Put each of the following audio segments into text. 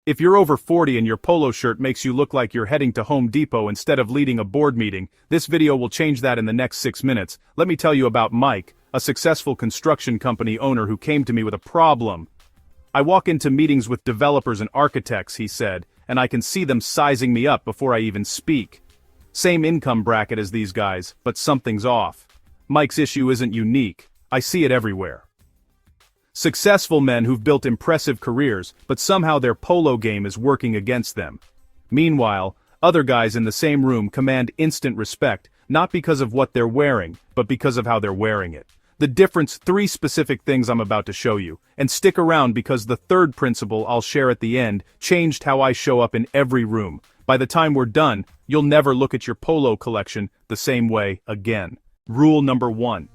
If you're over 40 and your polo shirt makes you look like you're heading to Home Depot instead of leading a board meeting, this video will change that in the next 6 minutes. Let me tell you about Mike, a successful construction company owner who came to me with a problem. I walk into meetings with developers and architects, he said, and I can see them sizing me up before I even speak. Same income bracket as these guys, but something's off. Mike's issue isn't unique. I see it everywhere. Successful men who've built impressive careers, but somehow their polo game is working against them. Meanwhile, other guys in the same room command instant respect, not because of what they're wearing, but because of how they're wearing it. The difference: 3 specific things I'm about to show you, and stick around because the third principle I'll share at the end changed how I show up in every room. By the time we're done, you'll never look at your polo collection the same way again. Rule number 1.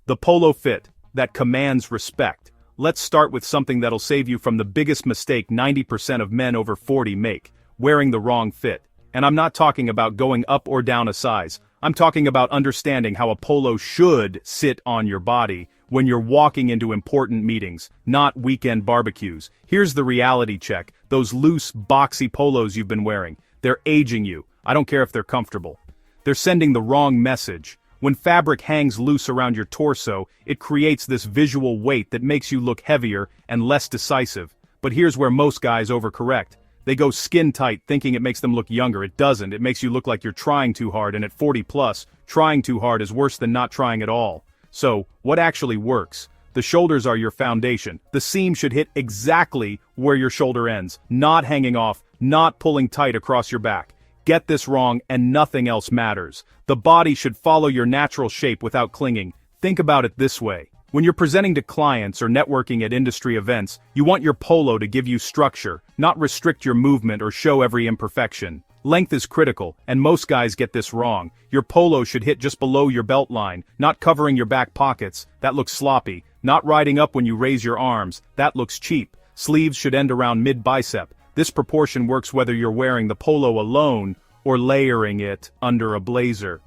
The polo fit that commands respect. Let's start with something that'll save you from the biggest mistake 90% of men over 40 make: wearing the wrong fit. And I'm not talking about going up or down a size. I'm talking about understanding how a polo should sit on your body when you're walking into important meetings, not weekend barbecues. Here's the reality check: those loose, boxy polos you've been wearing, they're aging you. I don't care if they're comfortable. They're sending the wrong message. When fabric hangs loose around your torso, it creates this visual weight that makes you look heavier and less decisive. But here's where most guys overcorrect. They go skin tight thinking it makes them look younger. It doesn't. It makes you look like you're trying too hard, and at 40 plus, trying too hard is worse than not trying at all. So, what actually works? The shoulders are your foundation. The seam should hit exactly where your shoulder ends, not hanging off, not pulling tight across your back. Get this wrong and nothing else matters. The body should follow your natural shape without clinging. Think about it this way. When you're presenting to clients or networking at industry events, you want your polo to give you structure, not restrict your movement or show every imperfection. Length is critical, and most guys get this wrong. Your polo should hit just below your belt line, not covering your back pockets. That looks sloppy. Not riding up when you raise your arms. That looks cheap. Sleeves should end around mid-bicep. This proportion works whether you're wearing the polo alone or layering it under a blazer.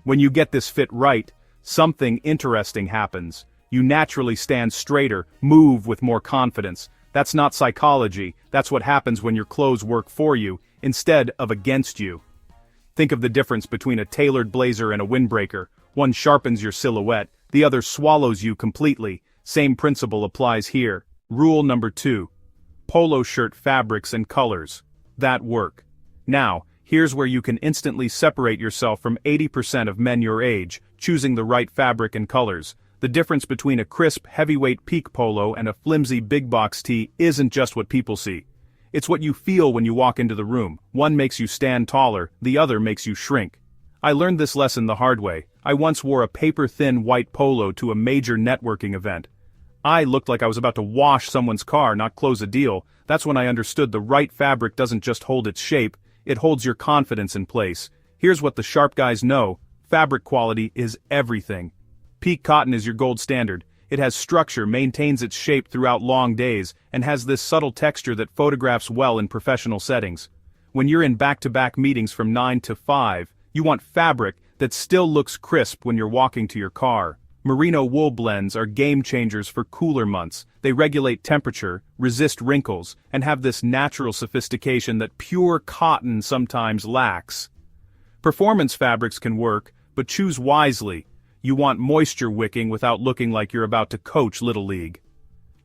When you get this fit right, something interesting happens. You naturally stand straighter, move with more confidence. That's not psychology. That's what happens when your clothes work for you, instead of against you. Think of the difference between a tailored blazer and a windbreaker. One sharpens your silhouette, the other swallows you completely. Same principle applies here. Rule number 2. Polo shirt fabrics and colors that work. Now, here's where you can instantly separate yourself from 80% of men your age, choosing the right fabric and colors. The difference between a crisp, heavyweight peak polo and a flimsy big box tee isn't just what people see. It's what you feel when you walk into the room. One makes you stand taller, the other makes you shrink. I learned this lesson the hard way. I once wore a paper-thin white polo to a major networking event. I looked like I was about to wash someone's car, not close a deal. That's when I understood the right fabric doesn't just hold its shape, it holds your confidence in place. Here's what the sharp guys know: fabric quality is everything. Peak cotton is your gold standard. It has structure, maintains its shape throughout long days, and has this subtle texture that photographs well in professional settings. When you're in back-to-back meetings from 9 to 5, you want fabric that still looks crisp when you're walking to your car. Merino wool blends are game changers for cooler months. They regulate temperature, resist wrinkles, and have this natural sophistication that pure cotton sometimes lacks. Performance fabrics can work, but choose wisely. You want moisture wicking without looking like you're about to coach Little League.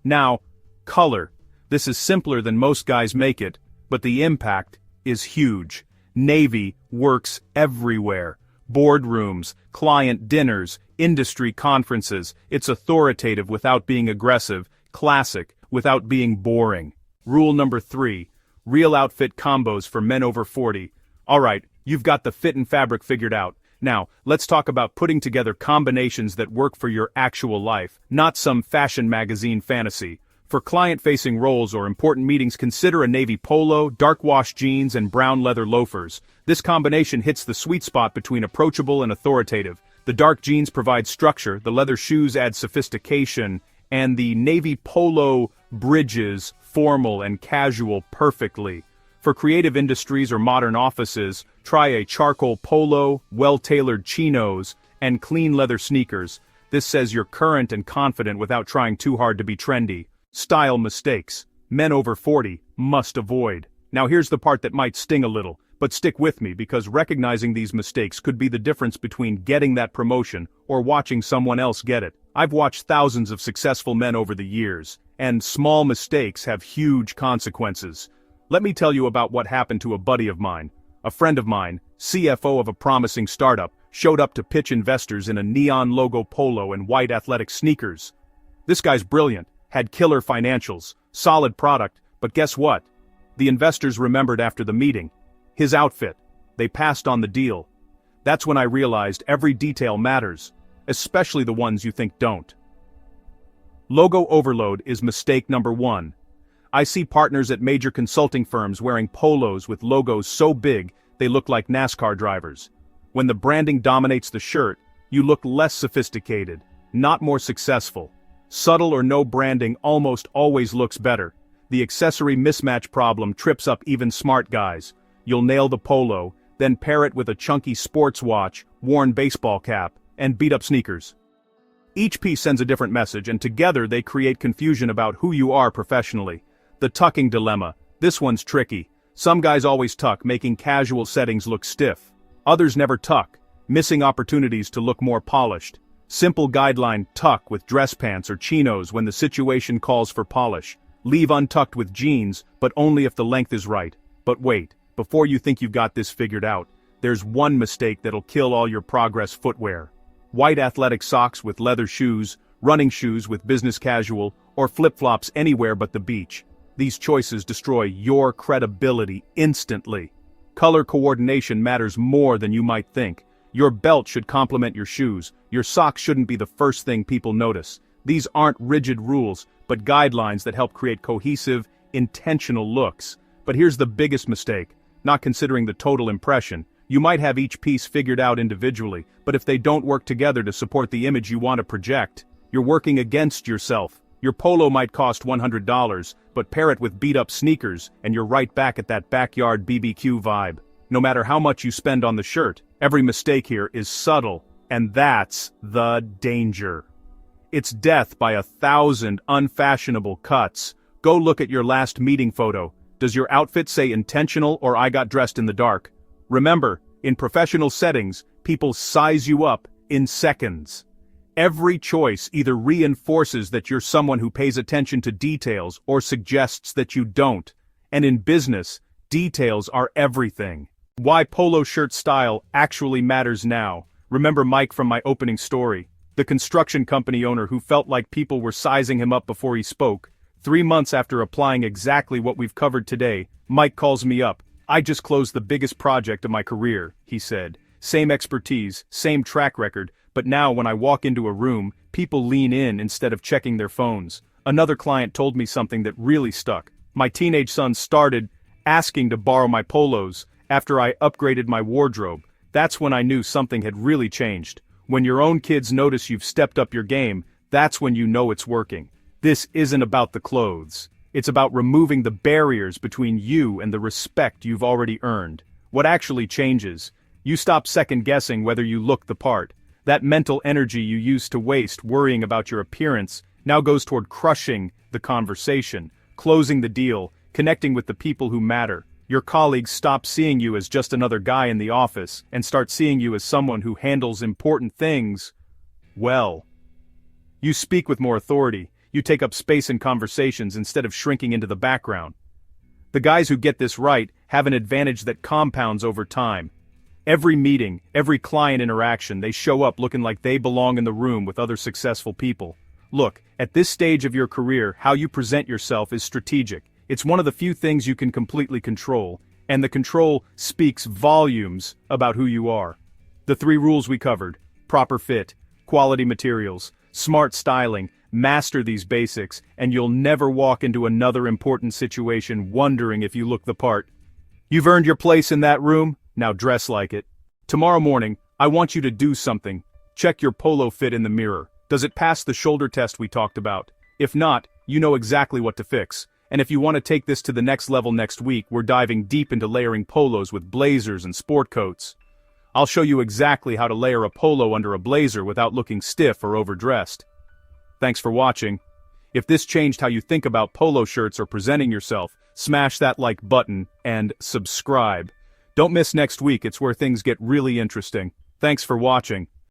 Now, color. This is simpler than most guys make it, but the impact is huge. Navy works everywhere. Boardrooms, client dinners, industry conferences. It's authoritative without being aggressive, classic without being boring. Rule number 3. Real outfit combos for men over 40. Alright, you've got the fit and fabric figured out. Now, let's talk about putting together combinations that work for your actual life, not some fashion magazine fantasy. For client-facing roles or important meetings, consider a navy polo, dark wash jeans, and brown leather loafers. This combination hits the sweet spot between approachable and authoritative. The dark jeans provide structure, the leather shoes add sophistication, and the navy polo bridges formal and casual perfectly. For creative industries or modern offices, try a charcoal polo, well-tailored chinos, and clean leather sneakers. This says you're current and confident without trying too hard to be trendy. Style mistakes men over 40 must avoid. Now here's the part that might sting a little, but stick with me because recognizing these mistakes could be the difference between getting that promotion or watching someone else get it. I've watched thousands of successful men over the years, and small mistakes have huge consequences. Let me tell you about what happened to a buddy of mine. A friend of mine, CFO of a promising startup, showed up to pitch investors in a neon logo polo and white athletic sneakers. This guy's brilliant, had killer financials, solid product, but guess what? The investors remembered after the meeting. His outfit. They passed on the deal. That's when I realized every detail matters, especially the ones you think don't. Logo overload is mistake number 1. I see partners at major consulting firms wearing polos with logos so big they look like NASCAR drivers. When the branding dominates the shirt, you look less sophisticated, not more successful. Subtle or no branding almost always looks better. The accessory mismatch problem trips up even smart guys. You'll nail the polo, then pair it with a chunky sports watch, worn baseball cap, and beat-up sneakers. Each piece sends a different message, and together they create confusion about who you are professionally. The tucking dilemma. This one's tricky. Some guys always tuck, making casual settings look stiff. Others never tuck, missing opportunities to look more polished. Simple guideline: tuck with dress pants or chinos when the situation calls for polish. Leave untucked with jeans, but only if the length is right. But wait, before you think you've got this figured out, there's one mistake that'll kill all your progress footwear. White athletic socks with leather shoes, running shoes with business casual, or flip-flops anywhere but the beach. These choices destroy your credibility instantly. Color coordination matters more than you might think. Your belt should complement your shoes. Your socks shouldn't be the first thing people notice. These aren't rigid rules, but guidelines that help create cohesive, intentional looks. But here's the biggest mistake: not considering the total impression. You might have each piece figured out individually, but if they don't work together to support the image you want to project, you're working against yourself. Your polo might cost $100, but pair it with beat-up sneakers, and you're right back at that backyard BBQ vibe. No matter how much you spend on the shirt, every mistake here is subtle, and that's the danger. It's death by 1,000 unfashionable cuts. Go look at your last meeting photo. Does your outfit say intentional or I got dressed in the dark? Remember, in professional settings, people size you up in seconds. Every choice either reinforces that you're someone who pays attention to details or suggests that you don't. And in business, details are everything. Why polo shirt style actually matters now. Remember Mike from my opening story, the construction company owner who felt like people were sizing him up before he spoke. 3 months after applying exactly what we've covered today, Mike calls me up. "I just closed the biggest project of my career," he said. "Same expertise, same track record, but now when I walk into a room, people lean in instead of checking their phones." Another client told me something that really stuck. "My teenage son started asking to borrow my polos after I upgraded my wardrobe. That's when I knew something had really changed." When your own kids notice you've stepped up your game, that's when you know it's working. This isn't about the clothes. It's about removing the barriers between you and the respect you've already earned. What actually changes? You stop second-guessing whether you look the part. That mental energy you used to waste worrying about your appearance now goes toward crushing the conversation, closing the deal, connecting with the people who matter. Your colleagues stop seeing you as just another guy in the office and start seeing you as someone who handles important things well. You speak with more authority. You take up space in conversations instead of shrinking into the background. The guys who get this right have an advantage that compounds over time. Every meeting, every client interaction, they show up looking like they belong in the room with other successful people. Look, at this stage of your career, how you present yourself is strategic. It's one of the few things you can completely control, and the control speaks volumes about who you are. The 3 rules we covered: proper fit, quality materials, smart styling. Master these basics, and you'll never walk into another important situation wondering if you look the part. You've earned your place in that room, now dress like it. Tomorrow morning, I want you to do something. Check your polo fit in the mirror. Does it pass the shoulder test we talked about? If not, you know exactly what to fix. And if you want to take this to the next level next week, we're diving deep into layering polos with blazers and sport coats. I'll show you exactly how to layer a polo under a blazer without looking stiff or overdressed. Thanks for watching. If this changed how you think about polo shirts or presenting yourself, smash that like button and subscribe. Don't miss next week, it's where things get really interesting. Thanks for watching.